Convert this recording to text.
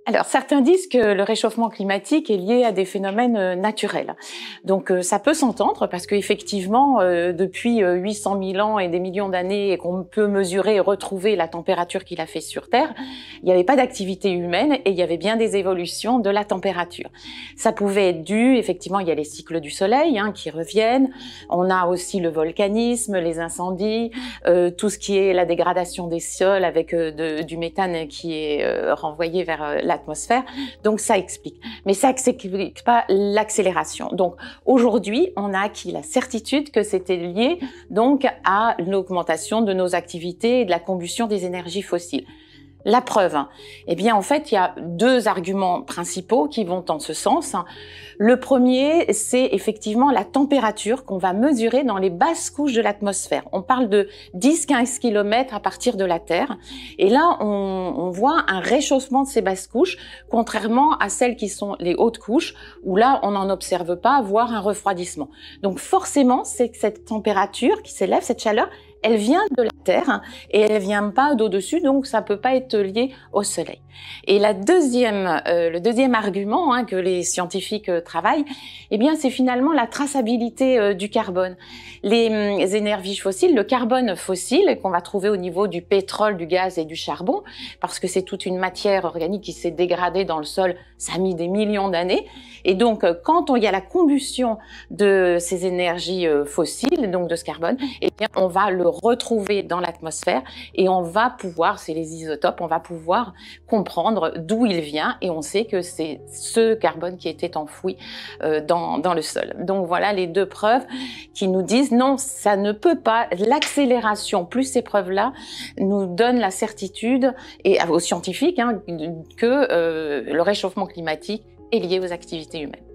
Alors, certains disent que le réchauffement climatique est lié à des phénomènes naturels. Donc, ça peut s'entendre parce qu'effectivement, depuis 800 000 ans et des millions d'années et qu'on peut mesurer et retrouver la température qu'il a fait sur Terre, il n'y avait pas d'activité humaine et il y avait bien des évolutions de la température. Ça pouvait être dû, effectivement, il y a les cycles du soleil qui reviennent. On a aussi le volcanisme, les incendies, tout ce qui est la dégradation des sols avec du méthane qui est renvoyé vers l'atmosphère, donc ça explique. Mais ça n'explique pas l'accélération. Donc aujourd'hui, on a acquis la certitude que c'était lié donc à l'augmentation de nos activités et de la combustion des énergies fossiles. La preuve, eh bien en fait, il y a deux arguments principaux qui vont en ce sens. Le premier, c'est effectivement la température qu'on va mesurer dans les basses couches de l'atmosphère. On parle de 10-15 km à partir de la Terre. Et là, on voit un réchauffement de ces basses couches, contrairement à celles qui sont les hautes couches, où là, on n'en observe pas, voire un refroidissement. Donc forcément, c'est que cette température qui s'élève, cette chaleur, elle vient de la Terre et elle vient pas d'au-dessus, donc ça peut pas être lié au Soleil. Et le deuxième argument que les scientifiques travaillent, eh bien c'est finalement la traçabilité du carbone. Les énergies fossiles, le carbone fossile qu'on va trouver au niveau du pétrole, du gaz et du charbon, parce que c'est toute une matière organique qui s'est dégradée dans le sol, ça a mis des millions d'années. Et donc quand il y a la combustion de ces énergies fossiles, donc de ce carbone, eh bien on va le retrouver dans l'atmosphère et on va pouvoir, c'est les isotopes, on va pouvoir comprendre d'où il vient et on sait que c'est ce carbone qui était enfoui dans le sol. Donc voilà les deux preuves qui nous disent non, ça ne peut pas, l'accélération plus ces preuves-là nous donnent la certitude et aux scientifiques que le réchauffement climatique est lié aux activités humaines.